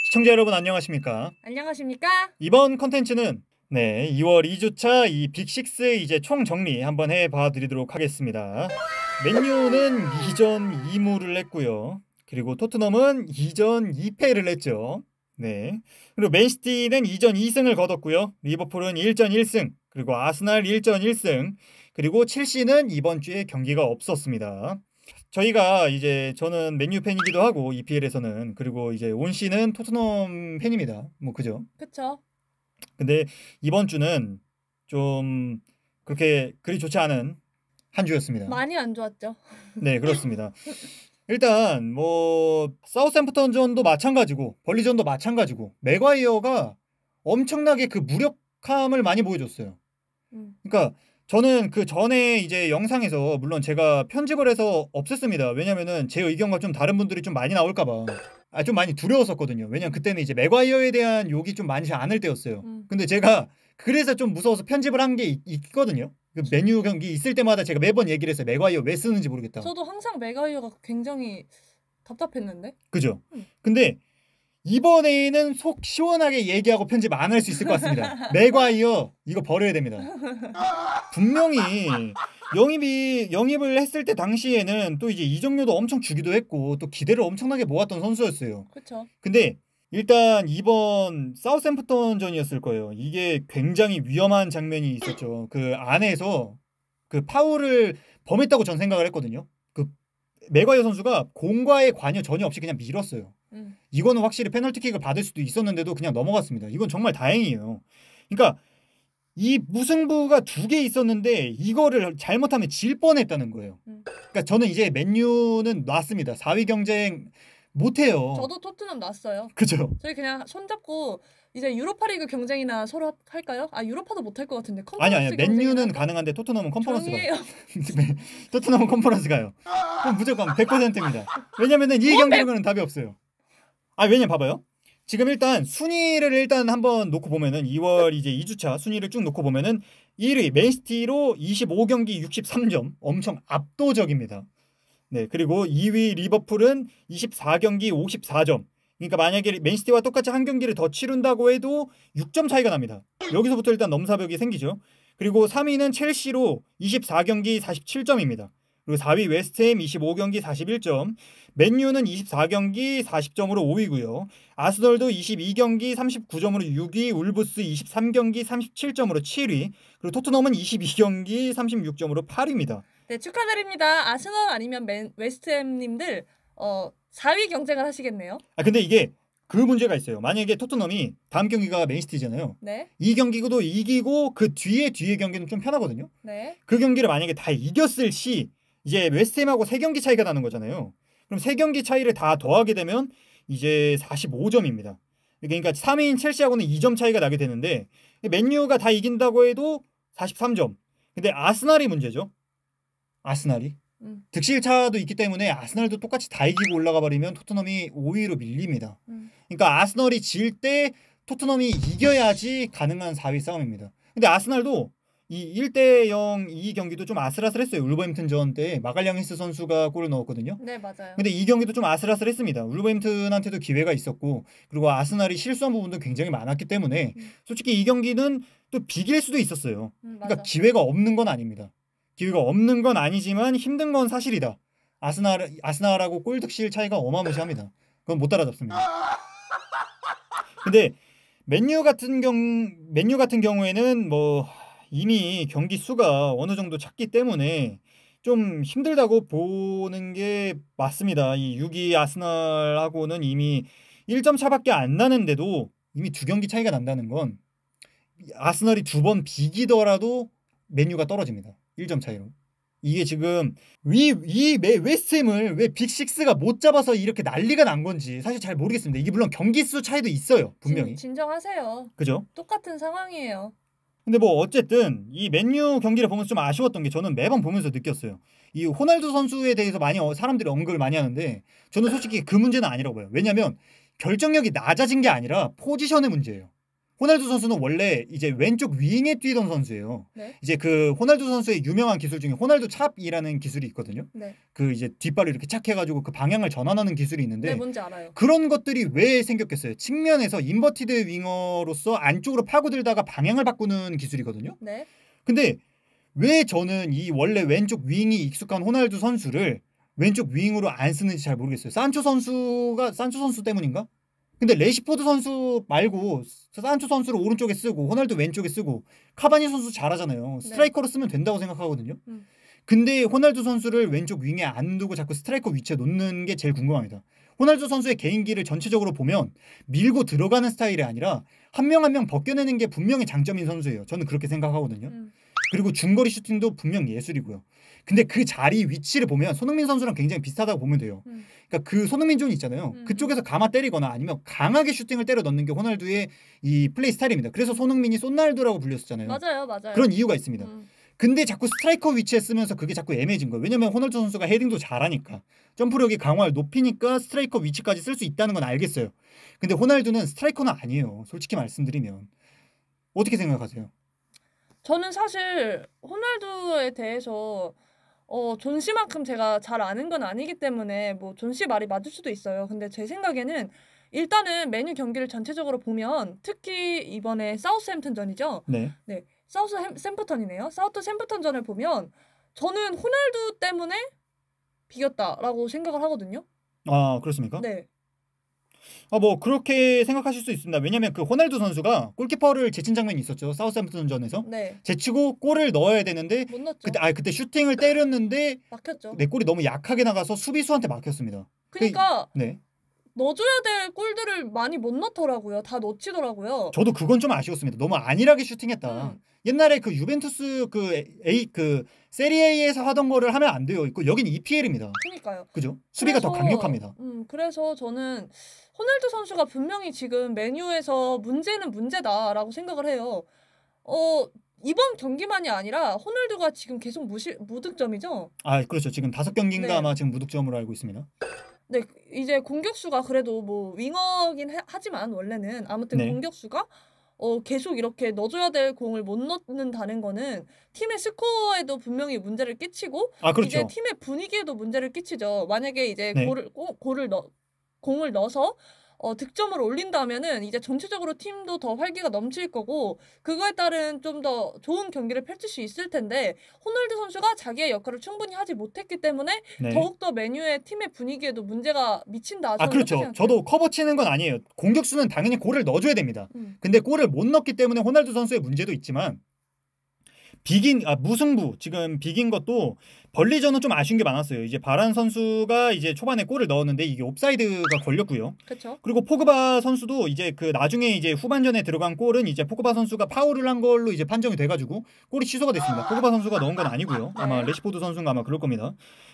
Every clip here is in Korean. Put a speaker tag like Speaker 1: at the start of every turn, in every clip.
Speaker 1: 시청자 여러분 안녕하십니까?
Speaker 2: 안녕하십니까?
Speaker 1: 이번 컨텐츠는 2월 2주차 이 빅6 이제 총 정리 한번 해봐 드리도록 하겠습니다. 맨유는 2전 2무를 했고요. 그리고 토트넘은 2전 2패를 했죠. 네. 그리고 맨시티는 2전 2승을 거뒀고요. 리버풀은 1전 1승, 그리고 아스날 1전 1승, 그리고 첼시는 이번 주에 경기가 없었습니다. 저희가 이제 저는 맨유 팬이기도 하고 EPL에서는, 그리고 이제 온 씨는 토트넘 팬입니다. 뭐 그죠?
Speaker 2: 그쵸?
Speaker 1: 근데 이번 주는 좀 그렇게 그리 좋지 않은 한 주였습니다.
Speaker 2: 많이 안 좋았죠.
Speaker 1: 네, 그렇습니다. 일단 뭐 사우샘프턴전도 마찬가지고 벌리전도 마찬가지고 맥과이어가 엄청나게 그 무력함을 많이 보여줬어요. 그러니까 저는 그 전에 이제 영상에서 물론 제가 편집을 해서 없앴습니다. 왜냐면은 제 의견과 좀 다른 분들이 좀 많이 나올까봐 좀 많이 두려웠었거든요. 왜냐면 그때는 이제 맥과이어에 대한 욕이 좀 많지 않을 때였어요. 근데 제가 그래서 좀 무서워서 편집을 한 게 있거든요. 그 메뉴 경기 있을 때마다 제가 매번 얘기를 했어요. 맥과이어 왜 쓰는지 모르겠다.
Speaker 2: 저도 항상 맥과이어가 굉장히 답답했는데.
Speaker 1: 그죠? 근데 이번에는 속 시원하게 얘기하고 편집 안 할 수 있을 것 같습니다. 맥과이어 이거 버려야 됩니다. 분명히 영입을 했을 때 당시에는 또 이제 이적료도 엄청 주기도 했고 또 기대를 엄청나게 모았던 선수였어요.
Speaker 2: 그렇죠.
Speaker 1: 근데 일단 이번 사우샘프턴전이었을 거예요. 이게 굉장히 위험한 장면이 있었죠. 그 안에서 그 파울을 범했다고 전 생각을 했거든요. 그 맥과이어 선수가 공과의 관여 전혀 없이 그냥 밀었어요. 이거는 확실히 페널티킥을 받을 수도 있었는데도 그냥 넘어갔습니다. 이건 정말 다행이에요. 그러니까 이 무승부가 2개 있었는데 이거를 잘못하면 질 뻔했다는 거예요. 그러니까 저는 이제 맨유는 놨습니다. 4위 경쟁 못해요.
Speaker 2: 저도 토트넘 놨어요.
Speaker 1: 그죠?
Speaker 2: 저희 그냥 손잡고 이제 유로파리그 경쟁이나 서로 할까요? 유로파도 못할 것 같은데.
Speaker 1: 아니요. 맨유는 가능한데 토트넘은 컨퍼런스 가요.
Speaker 2: 조용히 해요.
Speaker 1: 토트넘은 컨퍼런스 가요. 그럼 무조건 100%입니다. 왜냐면은 이 경기력은 답이 없어요. 왜냐면 봐봐요. 지금 일단 순위를 일단 한번 놓고 보면은 2월 이제 2주차 순위를 쭉 놓고 보면은 1위 맨시티로 25경기 63점 엄청 압도적입니다. 네, 그리고 2위 리버풀은 24경기 54점. 그러니까 만약에 맨시티와 똑같이 한 경기를 더 치른다고 해도 6점 차이가 납니다. 여기서부터 일단 넘사벽이 생기죠. 그리고 3위는 첼시로 24경기 47점입니다. 그리고 4위 웨스트햄 25경기 41점. 맨유는 24경기 40점으로 5위고요. 아스널도 22경기 39점으로 6위, 울브스 23경기 37점으로 7위, 그리고 토트넘은 22경기 36점으로 8위입니다.
Speaker 2: 네, 축하드립니다. 아스널 아니면 웨스트햄님들 4위 경쟁을 하시겠네요.
Speaker 1: 근데 이게 그 문제가 있어요. 만약에 토트넘이 다음 경기가 맨시티잖아요.
Speaker 2: 네.
Speaker 1: 이 경기도 이기고 그 뒤에 경기는 좀 편하거든요.
Speaker 2: 네.
Speaker 1: 그 경기를 만약에 다 이겼을 시 이제 웨스트햄하고 3경기 차이가 나는 거잖아요. 그럼 3경기 차이를 다 더하게 되면 이제 45점입니다. 그러니까 3위인 첼시하고는 2점 차이가 나게 되는데 맨유가 다 이긴다고 해도 43점. 근데 아스날이 문제죠. 아스날이 득실차도 있기 때문에 아스날도 똑같이 다 이기고 올라가 버리면 토트넘이 5위로 밀립니다. 그러니까 아스널이 질 때 토트넘이 이겨야지 가능한 4위 싸움입니다. 근데 아스날도 이 1대0 이 경기도 좀 아슬아슬했어요. 울버햄튼전 때 마갈량히스 선수가 골을 넣었거든요.
Speaker 2: 네, 맞아요.
Speaker 1: 근데 이 경기도 좀 아슬아슬했습니다. 울버햄튼한테도 기회가 있었고, 그리고 아스날이 실수한 부분도 굉장히 많았기 때문에 솔직히 이 경기는 또 비길 수도 있었어요. 그러니까 기회가 없는 건 아닙니다. 기회가 없는 건 아니지만 힘든 건 사실이다. 아스날하고 골 득실 차이가 어마무시합니다. 그건 못 따라잡습니다. 근데 맨유 같은 경우에는 뭐 이미 경기 수가 어느 정도 찼기 때문에 좀 힘들다고 보는 게 맞습니다. 이 6위 아스날하고는 이미 1점 차밖에 안 나는데도 이미 2경기 차이가 난다는 건 아스날이 2번 비기더라도 맨유가 떨어집니다. 1점 차이로. 이게 지금 웨스트햄을 왜 빅6가 못 잡아서 이렇게 난리가 난 건지 사실 잘 모르겠습니다. 이게 물론 경기 수 차이도 있어요. 분명히.
Speaker 2: 진정하세요.
Speaker 1: 그죠?
Speaker 2: 똑같은 상황이에요.
Speaker 1: 근데 뭐 어쨌든 이 맨유 경기를 보면서 좀 아쉬웠던 게 저는 매번 보면서 느꼈어요. 이 호날두 선수에 대해서 많이 사람들이 언급을 많이 하는데 저는 솔직히 그 문제는 아니라고 봐요. 왜냐면 결정력이 낮아진 게 아니라 포지션의 문제예요. 호날두 선수는 원래 이제 왼쪽 윙에 뛰던 선수예요.
Speaker 2: 네.
Speaker 1: 이제 그 호날두 선수의 유명한 기술 중에 호날두 찹이라는 기술이 있거든요.
Speaker 2: 네.
Speaker 1: 그 이제 뒷발을 이렇게 착 해가지고 그 방향을 전환하는 기술이 있는데
Speaker 2: 네, 뭔지 알아요.
Speaker 1: 그런 것들이 왜 생겼겠어요? 측면에서 인버티드 윙어로서 안쪽으로 파고들다가 방향을 바꾸는 기술이거든요.
Speaker 2: 네.
Speaker 1: 근데 왜 저는 이 원래 왼쪽 윙이 익숙한 호날두 선수를 왼쪽 윙으로 안 쓰는지 잘 모르겠어요. 산초 선수 때문인가? 근데 레시포드 선수 말고 산초 선수를 오른쪽에 쓰고 호날두 왼쪽에 쓰고 카바니 선수 잘하잖아요. 스트라이커로 쓰면 된다고 생각하거든요. 근데 호날두 선수를 왼쪽 윙에 안 두고 자꾸 스트라이커 위치에 놓는 게 제일 궁금합니다. 호날두 선수의 개인기를 전체적으로 보면 밀고 들어가는 스타일이 아니라 한 명 한 명 벗겨내는 게 분명히 장점인 선수예요. 저는 그렇게 생각하거든요. 그리고 중거리 슈팅도 분명 예술이고요. 근데 그 자리 위치를 보면 손흥민 선수랑 굉장히 비슷하다고 보면 돼요. 그러니까 그 손흥민 존 있잖아요. 그쪽에서 감아 때리거나 아니면 강하게 슈팅을 때려 넣는 게 호날두의 이 플레이 스타일입니다. 그래서 손흥민이 손날두라고 불렸었잖아요.
Speaker 2: 맞아요.
Speaker 1: 그런 이유가 있습니다. 근데 자꾸 스트라이커 위치에 쓰면서 그게 자꾸 애매해진 거예요. 왜냐면 호날두 선수가 헤딩도 잘하니까 점프력이 강화를 높이니까 스트라이커 위치까지 쓸 수 있다는 건 알겠어요. 근데 호날두는 스트라이커는 아니에요. 솔직히 말씀드리면. 어떻게 생각하세요?
Speaker 2: 저는 사실 호날두에 대해서 존시만큼 제가 잘 아는 건 아니기 때문에 뭐 존시 말이 맞을 수도 있어요. 근데 제 생각에는 일단은 메뉴 경기를 전체적으로 보면 특히 이번에 사우스햄튼전이죠.
Speaker 1: 네.
Speaker 2: 네. 사우스햄프턴이네요. 사우스햄프턴전을 보면 저는 호날두 때문에 비겼다라고 생각을 하거든요.
Speaker 1: 아, 그렇습니까?
Speaker 2: 네.
Speaker 1: 뭐 그렇게 생각하실 수 있습니다. 왜냐면 그 호날두 선수가 골키퍼를 제친 장면이 있었죠. 사우스햄프턴전에서.
Speaker 2: 네.
Speaker 1: 제치고 골을 넣어야 되는데
Speaker 2: 못 넣었죠.
Speaker 1: 그때 슈팅을 때렸는데
Speaker 2: 막혔죠.
Speaker 1: 내 골이 너무 약하게 나가서 수비수한테 막혔습니다.
Speaker 2: 그러니까
Speaker 1: 네.
Speaker 2: 넣어줘야 될 골들을 많이 못 넣더라고요. 다 놓치더라고요.
Speaker 1: 저도 그건 좀 아쉬웠습니다. 너무 안일하게 슈팅했다. 옛날에 그 유벤투스 그 세리에에서 하던 거를 하면 안 돼요. 여긴 EPL입니다.
Speaker 2: 그러니까요.
Speaker 1: 그죠? 수비가 더 강력합니다.
Speaker 2: 그래서 저는 호날두 선수가 분명히 지금 메뉴에서 문제는 문제다라고 생각을 해요. 이번 경기만이 아니라 호날두가 지금 계속 무득점이죠?
Speaker 1: 아, 그렇죠. 지금 5경기인가
Speaker 2: 네.
Speaker 1: 아마 지금 무득점으로 알고 있습니다.
Speaker 2: 네, 이제 공격수가 그래도 뭐 윙어긴 하지만 원래는 아무튼
Speaker 1: 네.
Speaker 2: 공격수가 계속 이렇게 넣어줘야 될 공을 못 넣는다는 거는 팀의 스코어에도 분명히 문제를 끼치고
Speaker 1: 그렇죠.
Speaker 2: 이제 팀의 분위기에도 문제를 끼치죠. 만약에 이제
Speaker 1: 네.
Speaker 2: 공을 넣어서 득점을 올린다면은 이제 전체적으로 팀도 더 활기가 넘칠 거고 그거에 따른 좀 더 좋은 경기를 펼칠 수 있을 텐데 호날두 선수가 자기의 역할을 충분히 하지 못했기 때문에
Speaker 1: 네.
Speaker 2: 더욱더 메뉴의 팀의 분위기에도 문제가 미친다. 저는
Speaker 1: 그렇죠.
Speaker 2: 그렇게 생각해요.
Speaker 1: 저도 커버 치는 건 아니에요. 공격수는 당연히 골을 넣어줘야 됩니다. 근데 골을 못 넣기 때문에 호날두 선수의 문제도 있지만 무승부 지금 비긴 것도 벌리전은 좀 아쉬운 게 많았어요. 이제 바란 선수가 이제 초반에 골을 넣었는데 이게 옵사이드가 걸렸고요.
Speaker 2: 그렇죠.
Speaker 1: 그리고 포그바 선수도 이제 그 나중에 이제 후반전에 들어간 골은 이제 포그바 선수가 파울을 한 걸로 이제 판정이 돼가지고 골이 취소가 됐습니다. 포그바 선수가 넣은 건 아니고요. 아마 레시포드 선수가 아마 그럴 겁니다.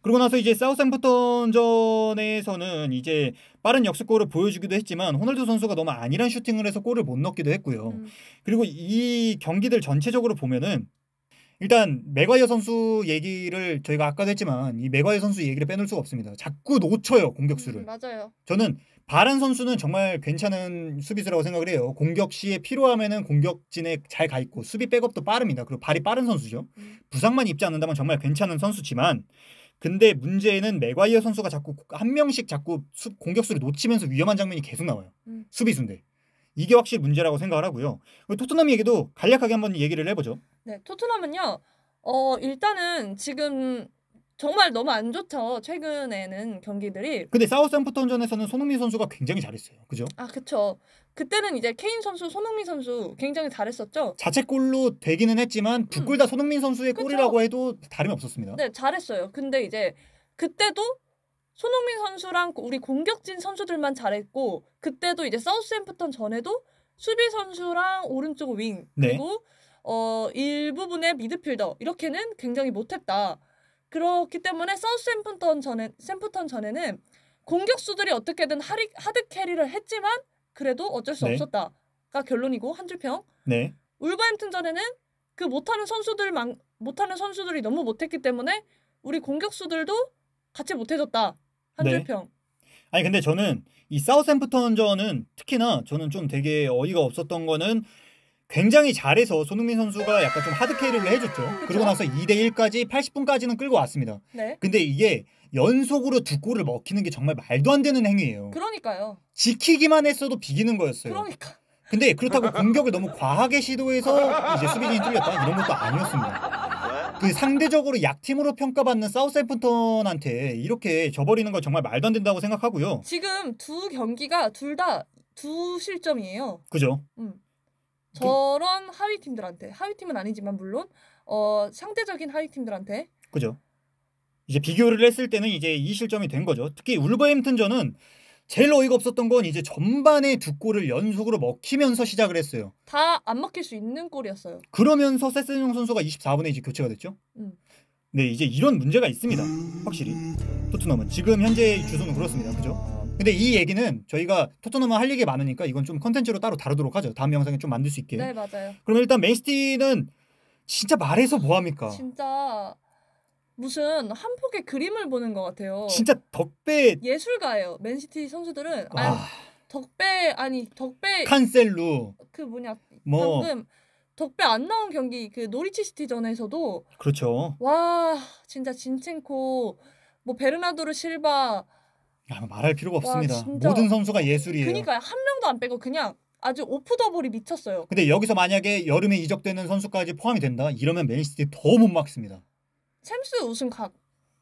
Speaker 1: 그러고 나서 이제 사우스햄프턴전에서는 이제 빠른 역습골을 보여주기도 했지만 호날두 선수가 너무 안일한 슈팅을 해서 골을 못 넣기도 했고요. 그리고 이 경기들 전체적으로 보면은 일단 맥과이어 선수 얘기를 저희가 아까도 했지만 이 맥과이어 선수 얘기를 빼놓을 수가 없습니다. 자꾸 놓쳐요 공격수를.
Speaker 2: 맞아요.
Speaker 1: 저는 바란 선수는 정말 괜찮은 수비수라고 생각을 해요. 공격 시에 필요하면은 공격진에 잘 가 있고 수비 백업도 빠릅니다. 그리고 발이 빠른 선수죠. 부상만 입지 않는다면 정말 괜찮은 선수지만 근데 문제는 맥과이어 선수가 자꾸 한 명씩 자꾸 공격수를 놓치면서 위험한 장면이 계속 나와요. 수비수인데. 이게 확실히 문제라고 생각을 하고요. 토트넘 얘기도 간략하게 한번 얘기를 해보죠.
Speaker 2: 네, 토트넘은요. 일단은 지금 정말 너무 안 좋죠. 최근에는 경기들이.
Speaker 1: 근데 사우스햄프턴전에서는 손흥민 선수가 굉장히 잘했어요. 그죠?
Speaker 2: 그쵸. 그때는 이제 케인 선수, 손흥민 선수 굉장히 잘했었죠.
Speaker 1: 자책골로 되기는 했지만 두 골 다 손흥민 선수의
Speaker 2: 그쵸.
Speaker 1: 골이라고 해도 다름이 없었습니다.
Speaker 2: 네, 잘했어요. 근데 이제 그때도 손흥민 선수랑 우리 공격진 선수들만 잘했고 그때도 이제 사우스햄프턴 전에도 수비 선수랑 오른쪽 윙 그리고 일부분의 미드필더 이렇게는 굉장히 못했다. 그렇기 때문에 사우스햄프턴 전에는 공격수들이 어떻게든 하드 캐리를 했지만 그래도 어쩔 수 없었다가 결론이고 한 줄 평.
Speaker 1: 네.
Speaker 2: 울버햄튼 전에는 그 못하는 선수들이 너무 못했기 때문에 우리 공격수들도 같이 못해줬다. 한 줄 평.
Speaker 1: 아니 근데 저는 이 사우샘프턴전은 특히나 저는 좀 되게 어이가 없었던 거는 굉장히 잘해서 손흥민 선수가 약간 좀 하드 캐리를 해줬죠. 그리고 나서 2대1까지 80분까지는 끌고 왔습니다.
Speaker 2: 네.
Speaker 1: 근데 이게 연속으로 두 골을 먹히는 게 정말 말도 안 되는 행위예요.
Speaker 2: 그러니까요.
Speaker 1: 지키기만 했어도 비기는 거였어요.
Speaker 2: 그러니까.
Speaker 1: 근데 그렇다고 공격을 너무 과하게 시도해서 이제 수비진이 뚫렸다 이런 것도 아니었습니다. 그 상대적으로 약팀으로 평가받는 사우샘프턴한테 이렇게 져버리는 건 정말 말도 안 된다고 생각하고요.
Speaker 2: 지금 두 경기가 둘 다 두 실점이에요.
Speaker 1: 그죠?
Speaker 2: 저런 하위 팀들한테, 하위 팀은 아니지만 물론 상대적인 하위 팀들한테.
Speaker 1: 그죠? 이제 비교를 했을 때는 이제 이 실점이 된 거죠. 특히 울버햄튼전은 제일 어이가 없었던 건 이제 전반에 두 골을 연속으로 먹히면서 시작을 했어요.
Speaker 2: 다 안 먹힐 수 있는 골이었어요.
Speaker 1: 그러면서 세스뇽 선수가 24분에 이제 교체가 됐죠. 네, 이제 이런 문제가 있습니다. 확실히 토트넘은 지금 현재 주소는 그렇습니다. 그죠? 근데 이 얘기는 저희가 토트넘은 할 얘기 많으니까 이건 좀 컨텐츠로 따로 다루도록 하죠. 다음 영상에 좀 만들 수 있게.
Speaker 2: 네, 맞아요.
Speaker 1: 그럼 일단 맨시티는 진짜 말해서 뭐합니까?
Speaker 2: 진짜 무슨 한 폭의 그림을 보는 것 같아요.
Speaker 1: 진짜 덕배
Speaker 2: 예술가예요. 맨시티 선수들은 덕배
Speaker 1: 칸셀루
Speaker 2: 그 뭐냐
Speaker 1: 뭐
Speaker 2: 방금 덕배 안 나온 경기 그 노리치 시티전에서도
Speaker 1: 그렇죠.
Speaker 2: 와 진짜 진첸코 뭐 베르나두르 실바
Speaker 1: 말할 필요가 없습니다.
Speaker 2: 진짜.
Speaker 1: 모든 선수가 예술이에요.
Speaker 2: 그러니까 한 명도 안 빼고 그냥 아주 오프 더블이 미쳤어요.
Speaker 1: 근데 여기서 만약에 여름에 이적되는 선수까지 포함이 된다 이러면 맨시티 더 못 막습니다.
Speaker 2: 챔스 우승 각.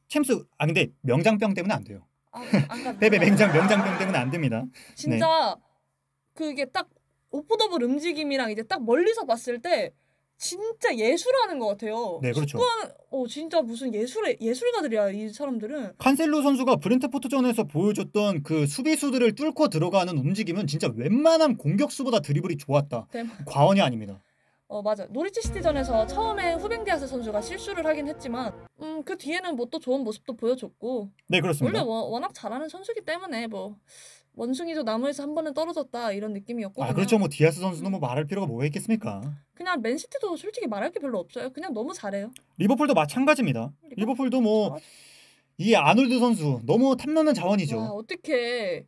Speaker 1: 챔스 근데 명장병 때문에 안 돼요.
Speaker 2: 페페
Speaker 1: 명장병 때문에 안 됩니다.
Speaker 2: 진짜 그게 딱 오프 더블 움직임이랑 이제 딱 멀리서 봤을 때 진짜 예술하는 것 같아요.
Speaker 1: 네, 그렇죠.
Speaker 2: 축구하는 진짜 무슨 예술가들이야 이 사람들은.
Speaker 1: 칸셀로 선수가 브렌트포트전에서 보여줬던 그 수비수들을 뚫고 들어가는 움직임은 진짜 웬만한 공격수보다 드리블이 좋았다. 과언이 아닙니다.
Speaker 2: 맞아. 노리치 시티전에서 처음에 후벤 디아스 선수가 실수를 하긴 했지만 그 뒤에는 뭐 또 좋은 모습도 보여줬고.
Speaker 1: 네, 그렇습니다.
Speaker 2: 원래 워낙 잘하는 선수기 때문에 뭐 원숭이도 나무에서 한 번은 떨어졌다 이런 느낌이었고.
Speaker 1: 그렇죠. 뭐 디아스 선수는 뭐 말할 필요가 뭐가 있겠습니까?
Speaker 2: 그냥 맨시티도 솔직히 말할 게 별로 없어요. 그냥 너무 잘해요.
Speaker 1: 리버풀도 마찬가지입니다. 리버풀도 뭐 이 아놀드 선수 너무 탐나는 자원이죠.
Speaker 2: 와, 어떻게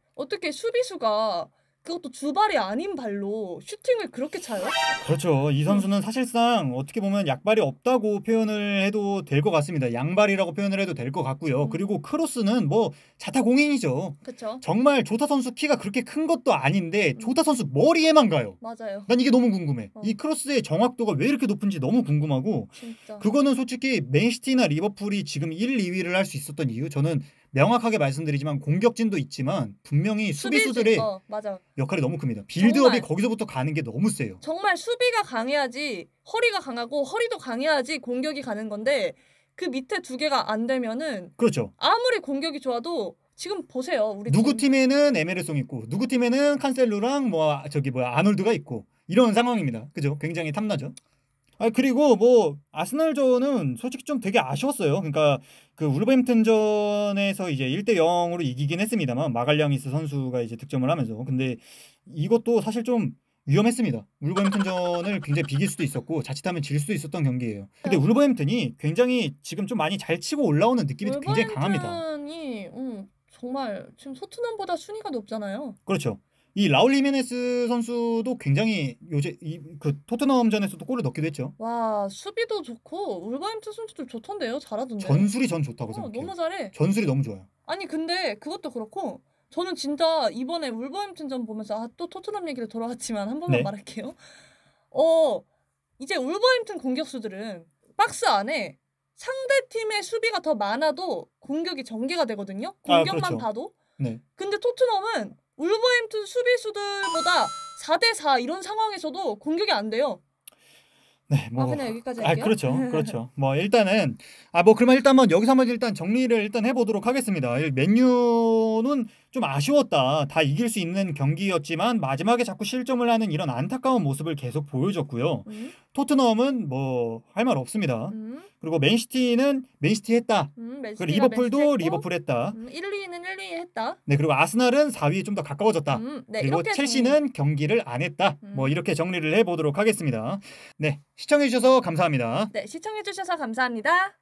Speaker 2: 수비수가 그것도 주발이 아닌 발로 슈팅을 그렇게 차요?
Speaker 1: 그렇죠. 이 선수는 사실상 어떻게 보면 약발이 없다고 표현을 해도 될 것 같습니다. 양발이라고 표현을 해도 될 것 같고요. 그리고 크로스는 뭐 자타공인이죠.
Speaker 2: 그렇죠.
Speaker 1: 정말 조타 선수 키가 그렇게 큰 것도 아닌데 조타 선수 머리에만 가요.
Speaker 2: 맞아요.
Speaker 1: 난 이게 너무 궁금해. 이 크로스의 정확도가 왜 이렇게 높은지 너무 궁금하고
Speaker 2: 진짜.
Speaker 1: 그거는 솔직히 맨시티나 리버풀이 지금 1, 2위를 할 수 있었던 이유 저는 명확하게 말씀드리지만 공격진도 있지만 분명히 수비수들의
Speaker 2: 맞아.
Speaker 1: 역할이 너무 큽니다. 빌드업이 거기서부터 가는 게 너무 세요.
Speaker 2: 정말 수비가 강해야지 허리가 강하고 허리도 강해야지 공격이 가는 건데 그 밑에 두 개가 안 되면은
Speaker 1: 그렇죠.
Speaker 2: 아무리 공격이 좋아도 지금 보세요. 우리
Speaker 1: 누구 팀에는 에메르송 있고 누구 팀에는 칸셀루랑 아놀드가 있고 이런 상황입니다. 그죠? 굉장히 탐나죠. 그리고 뭐 아스날전은 솔직히 좀 되게 아쉬웠어요. 그러니까 그 울버햄튼전에서 이제 1대0으로 이기긴 했습니다만 마갈량이스 선수가 이제 득점을 하면서 근데 이것도 사실 좀 위험했습니다. 울버햄튼전을 굉장히 비길 수도 있었고 자칫하면 질 수도 있었던 경기예요. 근데 울버햄튼이 굉장히 지금 좀 많이 잘 치고 올라오는 느낌이 굉장히 강합니다.
Speaker 2: 울버햄튼이 정말 지금 토트넘보다 순위가 높잖아요.
Speaker 1: 그렇죠. 이 라울 히메네스 선수도 굉장히 요새 그 토트넘전에서도 골을 넣기도 했죠.
Speaker 2: 와 수비도 좋고 울버햄튼 선수들 좋던데요. 잘하던데.
Speaker 1: 전술이 전 좋다고 생각해요.
Speaker 2: 너무 잘해.
Speaker 1: 전술이 너무 좋아요.
Speaker 2: 아니 근데 그것도 그렇고 저는 진짜 이번에 울버햄튼전 보면서 또 토트넘 얘기로 돌아왔지만 한 번만 말할게요. 이제 울버햄튼 공격수들은 박스 안에 상대팀의 수비가 더 많아도 공격이 전개가 되거든요. 공격만
Speaker 1: 그렇죠.
Speaker 2: 봐도.
Speaker 1: 네.
Speaker 2: 근데 토트넘은 울버햄튼 수비수들보다 4대4 이런 상황에서도 공격이 안 돼요.
Speaker 1: 네, 뭐
Speaker 2: 그냥 여기까지 할게요.
Speaker 1: 그렇죠. 뭐 일단은 그러면 일단 여기서 한번 일단 정리를 일단 해보도록 하겠습니다. 맨유는 좀 아쉬웠다. 다 이길 수 있는 경기였지만 마지막에 자꾸 실점을 하는 이런 안타까운 모습을 계속 보여줬고요. 토트넘은 뭐 할 말 없습니다. 그리고 맨시티는 맨시티 했다. 그리고 리버풀도 리버풀 했다.
Speaker 2: 1, 2는 1, 2 했다.
Speaker 1: 네, 그리고 아스날은 4위에 좀 더 가까워졌다.
Speaker 2: 네,
Speaker 1: 그리고 첼시는 경기를 안 했다. 뭐 이렇게 정리를 해보도록 하겠습니다. 네, 시청해주셔서 감사합니다.
Speaker 2: 네, 시청해주셔서 감사합니다.